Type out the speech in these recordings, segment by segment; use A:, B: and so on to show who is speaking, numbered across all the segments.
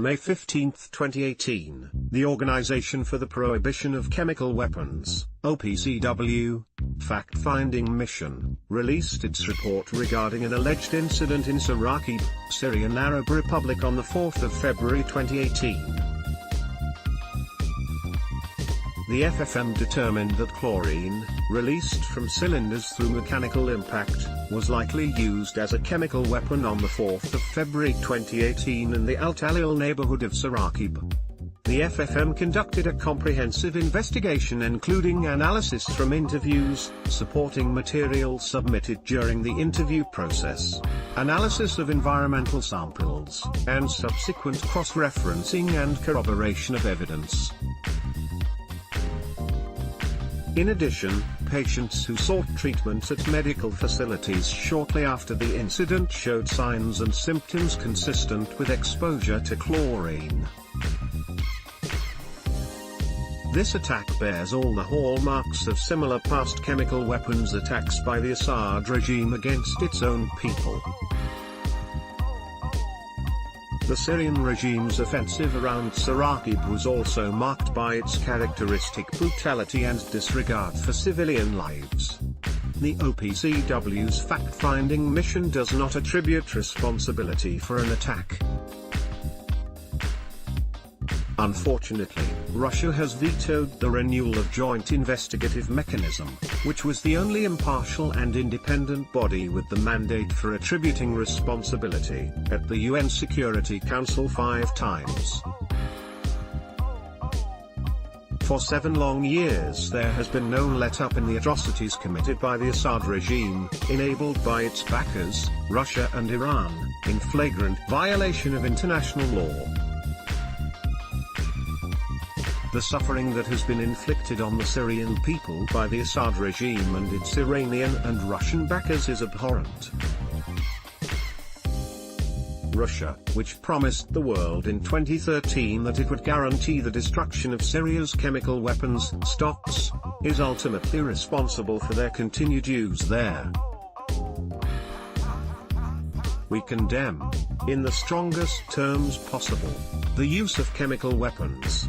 A: May 15, 2018, the Organization for the Prohibition of Chemical Weapons, OPCW, fact-finding mission, released its report regarding an alleged incident in Saraqib, Syrian Arab Republic on the 4th of February 2018. The FFM determined that chlorine, released from cylinders through mechanical impact, was likely used as a chemical weapon on the 4th of February 2018 in the Al Talil neighborhood of Saraqib. The FFM conducted a comprehensive investigation including analysis from interviews, supporting material submitted during the interview process, analysis of environmental samples, and subsequent cross-referencing and corroboration of evidence. In addition, patients who sought treatment at medical facilities shortly after the incident showed signs and symptoms consistent with exposure to chlorine. This attack bears all the hallmarks of similar past chemical weapons attacks by the Assad regime against its own people. The Syrian regime's offensive around Saraqib was also marked by its characteristic brutality and disregard for civilian lives. The OPCW's fact-finding mission does not attribute responsibility for an attack. Unfortunately, Russia has vetoed the renewal of Joint Investigative Mechanism, which was the only impartial and independent body with the mandate for attributing responsibility, at the UN Security Council 5 times. For 7 long years there has been no let-up in the atrocities committed by the Assad regime, enabled by its backers, Russia and Iran, in flagrant violation of international law. The suffering that has been inflicted on the Syrian people by the Assad regime and its Iranian and Russian backers is abhorrent. Russia, which promised the world in 2013 that it would guarantee the destruction of Syria's chemical weapons stocks, is ultimately responsible for their continued use there. We condemn, in the strongest terms possible, the use of chemical weapons.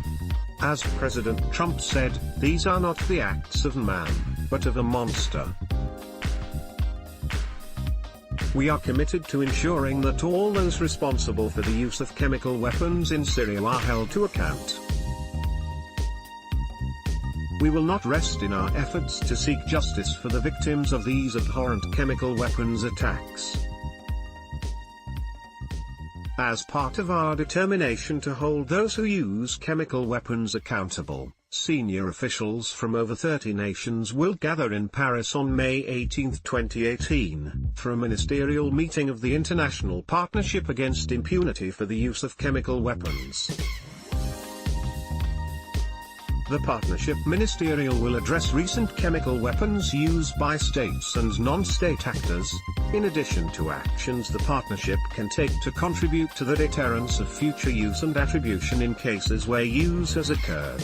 A: As President Trump said, these are not the acts of man, but of a monster. We are committed to ensuring that all those responsible for the use of chemical weapons in Syria are held to account. We will not rest in our efforts to seek justice for the victims of these abhorrent chemical weapons attacks. As part of our determination to hold those who use chemical weapons accountable, senior officials from over 30 nations will gather in Paris on May 18, 2018, for a ministerial meeting of the International Partnership Against Impunity for the Use of Chemical Weapons. The Partnership Ministerial will address recent chemical weapons used by states and non-state actors, in addition to actions the Partnership can take to contribute to the deterrence of future use and attribution in cases where use has occurred.